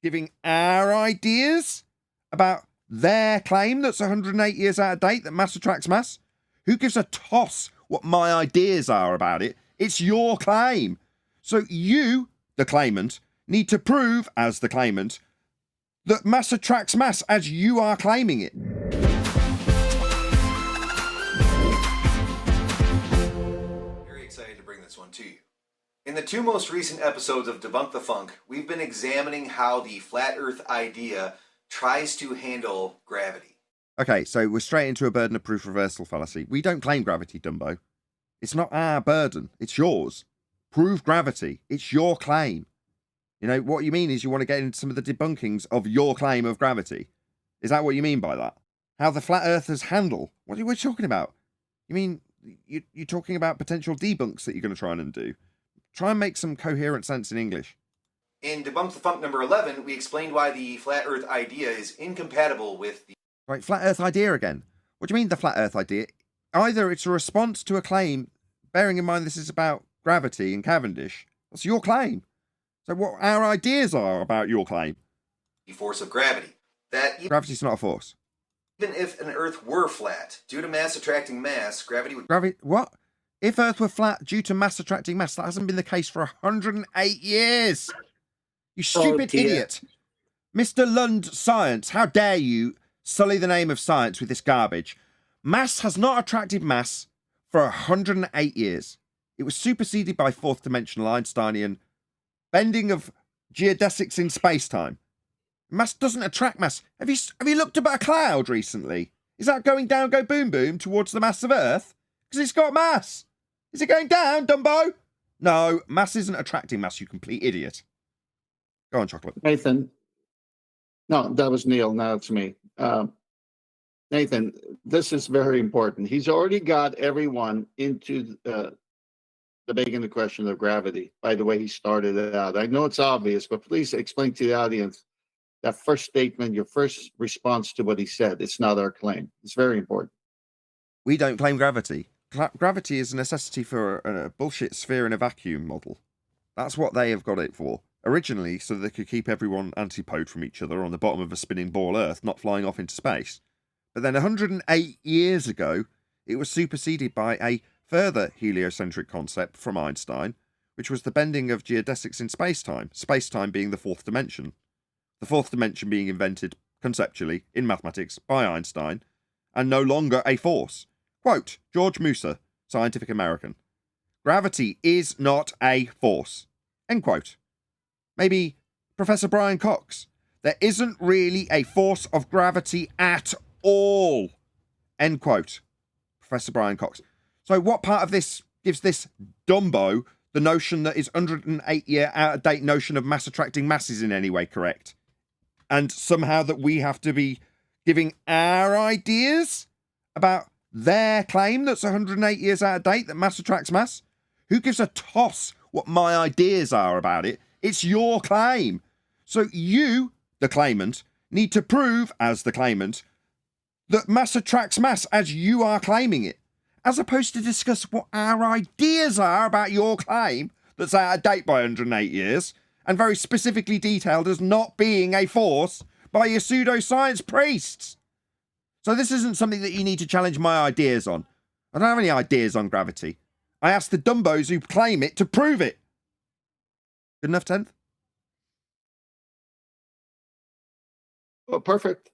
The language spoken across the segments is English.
giving our ideas about their claim that's 108 years out of date, that mass attracts mass? Who gives a toss what my ideas are about it? It's your claim. So you, the claimant, need to prove, as the claimant, that mass attracts mass as you are claiming it. Very excited to bring this one to you. In the two most recent episodes of Debunk the Funk, we've been examining how the flat earth idea tries to handle gravity. Okay, so we're straight into a burden of proof reversal fallacy. We don't claim gravity, Dumbo. It's not our burden, it's yours. Prove gravity. It's your claim. You know, what you mean is you want to get into some of the debunkings of your claim of gravity. Is that what you mean by that? How the flat earthers handle? What are you talking about? You mean you're talking about potential debunks that you're going to try and undo? Try and make some coherent sense in English. In Debunk the Funk number 11, we explained why the flat earth idea is incompatible with the... Right, flat earth idea again. What do you mean the flat earth idea? Either it's a response to a claim, bearing in mind this is about gravity and Cavendish. That's your claim. So what our ideas are about your claim? The force of gravity. That Gravity's not a force. even if an Earth were flat, due to mass attracting mass, gravity would... What? If Earth were flat due to mass attracting mass, that hasn't been the case for 108 years. You stupid idiot. Mr. Lund Science, how dare you sully the name of science with this garbage? Mass has not attracted mass for 108 years. It was superseded by fourth dimensional Einsteinian bending of geodesics in space-time. Mass doesn't attract mass. Have you looked up at a cloud recently? Is that going down, go boom boom towards the mass of Earth? Because it's got mass. Is it going down, Dumbo? No, mass isn't attracting mass, you complete idiot. Go on, Chocolate. Nathan. No, that was Neil. Now it's me. Nathan, this is very important. He's already got everyone into debating the question of gravity. By the way, he started it out. I know it's obvious, but please explain to the audience that first statement, your first response to what he said. It's not our claim. It's very important. We don't claim gravity. Gravity is a necessity for a bullshit sphere in a vacuum model. That's what they have got it for. Originally, so they could keep everyone antipode from each other on the bottom of a spinning ball Earth, not flying off into space. But then 108 years ago, it was superseded by a further heliocentric concept from Einstein, which was the bending of geodesics in space-time, space-time being the fourth dimension. The fourth dimension being invented, conceptually, in mathematics by Einstein, and no longer a force. Quote, George Musa, Scientific American. Gravity is not a force. End quote. Maybe Professor Brian Cox. There isn't really a force of gravity at all. End quote. Professor Brian Cox. So what part of this gives this Dumbo the notion that his 108-year out-of-date notion of mass attracting mass is in any way correct? And somehow that we have to be giving our ideas about their claim that's 108 years out of date, that mass attracts mass? Who gives a toss what my ideas are about it? It's your claim. So you, the claimant, need to prove, as the claimant, that mass attracts mass as you are claiming it, as opposed to discuss what our ideas are about your claim that's out of date by 108 years, and very specifically detailed as not being a force by your pseudoscience priests. So this isn't something that you need to challenge my ideas on. I don't have any ideas on gravity. I asked the Dumbos who claim it to prove it. Good enough, 10th? Oh, perfect.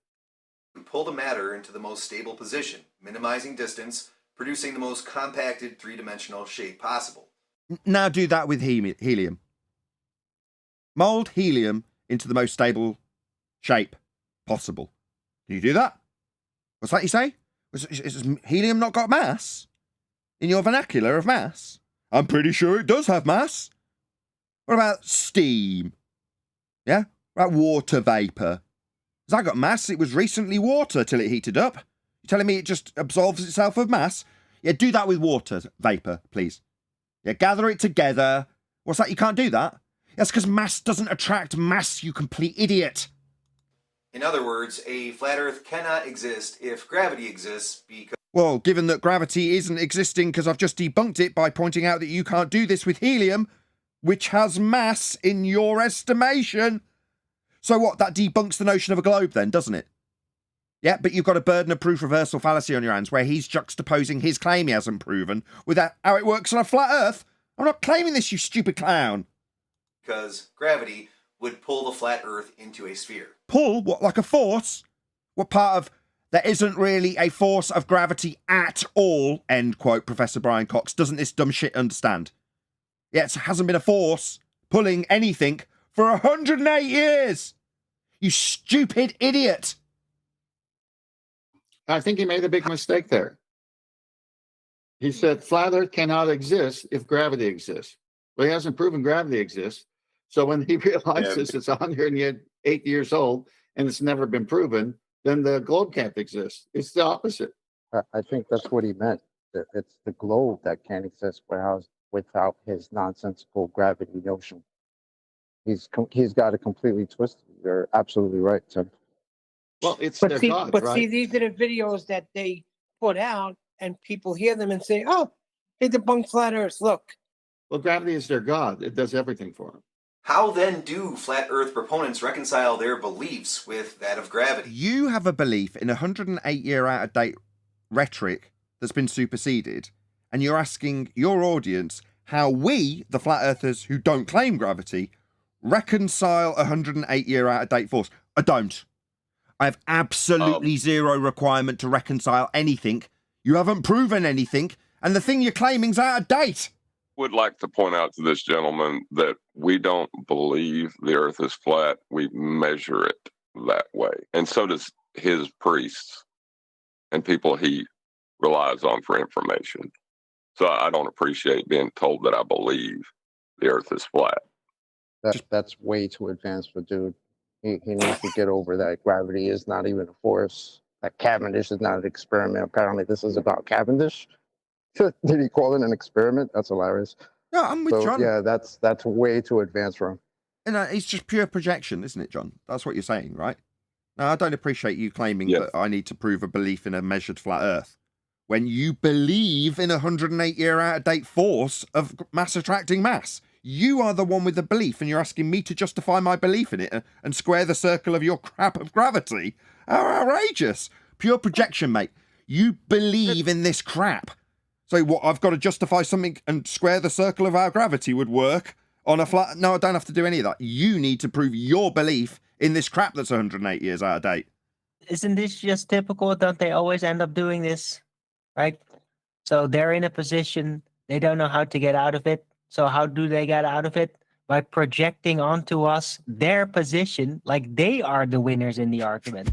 pull the matter into the most stable position, minimizing distance, producing the most compacted three-dimensional shape possible. Now do that with helium. Mold helium into the most stable shape possible. Can you do that? What's that you say? Has helium not got mass? In your vernacular of mass? I'm pretty sure it does have mass. What about steam? Yeah? What about water vapour? Has that got mass? It was recently water till it heated up. You're telling me it just absolves itself of mass? Yeah, do that with water vapour, please. Yeah, gather it together. What's that? You can't do that? That's because mass doesn't attract mass, you complete idiot. In other words, a flat Earth cannot exist if gravity exists because... Well, given that gravity isn't existing because I've just debunked it by pointing out that you can't do this with helium, which has mass in your estimation. So what? That debunks the notion of a globe then, doesn't it? Yeah, but you've got a burden of proof reversal fallacy on your hands where he's juxtaposing his claim he hasn't proven with how it works on a flat Earth. I'm not claiming this, you stupid clown. Because gravity would pull the flat Earth into a sphere. Pull? What, like a force? What part of there isn't really a force of gravity at all, end quote, Professor Brian Cox. Doesn't this dumb shit understand? Yeah, it hasn't been a force pulling anything for 108 years. You stupid idiot. I think he made a big mistake there. He said flat Earth cannot exist if gravity exists. Well, he hasn't proven gravity exists. So when he realizes it's 108 years old and it's never been proven, then the globe can't exist. It's the opposite. I think that's what he meant. That it's the globe that can't exist without his nonsensical gravity notion. He's got it completely twisted. You're absolutely right, Tim. Well, it's But their see, God, but right? see, these are the videos that they put out, and people hear them and say, "Oh, they debunked flat Earth. Look." Well, gravity is their God. It does everything for them. How then do flat Earth proponents reconcile their beliefs with that of gravity? You have a belief in 108-year out-of-date rhetoric that's been superseded, and you're asking your audience how we, the flat earthers who don't claim gravity, reconcile a 108-year out-of-date force. I don't. I have absolutely zero requirement to reconcile anything. You haven't proven anything, and the thing you're claiming's out of date. Would like to point out to this gentleman that we don't believe the earth is flat. We measure it that way. And so does his priests and people he relies on for information. So I don't appreciate being told that I believe the earth is flat. That's way too advanced for dude. He needs to get over that gravity is not even a force. That Cavendish is not an experiment. Apparently this is about Cavendish. Did he call it an experiment? That's hilarious. No, I'm with John. Yeah, that's way too advanced for him. And it's just pure projection, isn't it, John? That's what you're saying, right? Now, I don't appreciate you claiming that I need to prove a belief in a measured flat Earth when you believe in a 108-year out-of-date force of mass attracting mass. You are the one with the belief, and you're asking me to justify my belief in it and square the circle of your crap of gravity. How outrageous. Pure projection, mate. You believe in this crap. So what, I've got to justify something and square the circle of how gravity would work on a flat? No, I don't have to do any of that. You need to prove your belief in this crap that's 108 years out of date. Isn't this just typical? Don't they always end up doing this? Right? So they're in a position, they don't know how to get out of it. So how do they get out of it? By projecting onto us their position like they are the winners in the argument.